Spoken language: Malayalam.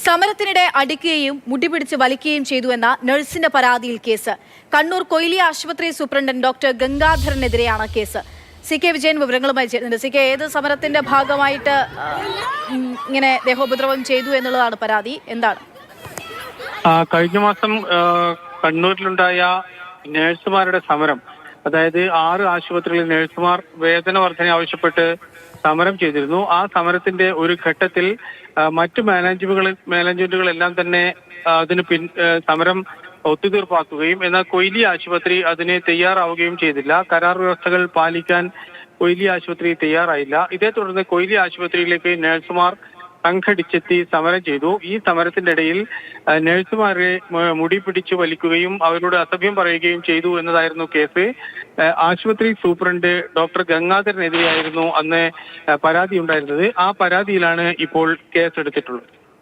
സമരത്തിനിടെ അടിക്കുകയും മുടിപിടിച്ച് വലിക്കുകയും ചെയ്തുവെന്ന നഴ്സിന്റെ പരാതിയിൽ കേസ്. കണ്ണൂർ കൊയിലി ആശുപത്രി സൂപ്രണ്ടന്റ് ഡോക്ടർ ഗംഗാധരനെതിരെയാണ് കേസ്. സി കെ വിജയൻ വിവരങ്ങളുമായി ചേരുന്നുണ്ട്. സി കെ, ഏത് സമരത്തിന്റെ ഭാഗമായിട്ട് ഇങ്ങനെ ദേഹോപദ്രവം ചെയ്തു എന്നുള്ളതാണ് പരാതി? എന്താണ്? കഴിഞ്ഞ മാസം കണ്ണൂരിലുണ്ടായ നഴ്സുമാരുടെ സമരം, അതായത് 6 ആശുപത്രികളിൽ നഴ്സുമാർ വേതന വർധന ആവശ്യപ്പെട്ട് സമരം ചെയ്തിരുന്നു. ആ സമരത്തിന്റെ ഒരു ഘട്ടത്തിൽ മറ്റു മാനേജ്മെന്റുകളെല്ലാം തന്നെ അതിന് സമരം ഒത്തുതീർപ്പാക്കുകയും എന്നാൽ കൊയിലി ആശുപത്രി അതിന് തയ്യാറാവുകയും ചെയ്തില്ല. കരാർ വ്യവസ്ഥകൾ പാലിക്കാൻ കൊയിലി ആശുപത്രി തയ്യാറായില്ല. ഇതേ തുടർന്ന് കൊയിലി ആശുപത്രിയിലേക്ക് നഴ്സുമാർ സംഘടിച്ചെത്തി സമരം ചെയ്തു. ഈ സമരത്തിന്റെ ഇടയിൽ നഴ്സുമാരെ മുടി പിടിച്ചു വലിക്കുകയും അവരോട് അസഭ്യം പറയുകയും ചെയ്തു എന്നതായിരുന്നു കേസ്. ആശുപത്രി സൂപ്രണ്ട് ഡോക്ടർ ഗംഗാധരനെതിരെയായിരുന്നു അന്ന് പരാതി ഉണ്ടായിരുന്നത്. ആ പരാതിയിലാണ് ഇപ്പോൾ കേസെടുത്തിട്ടുള്ളത്.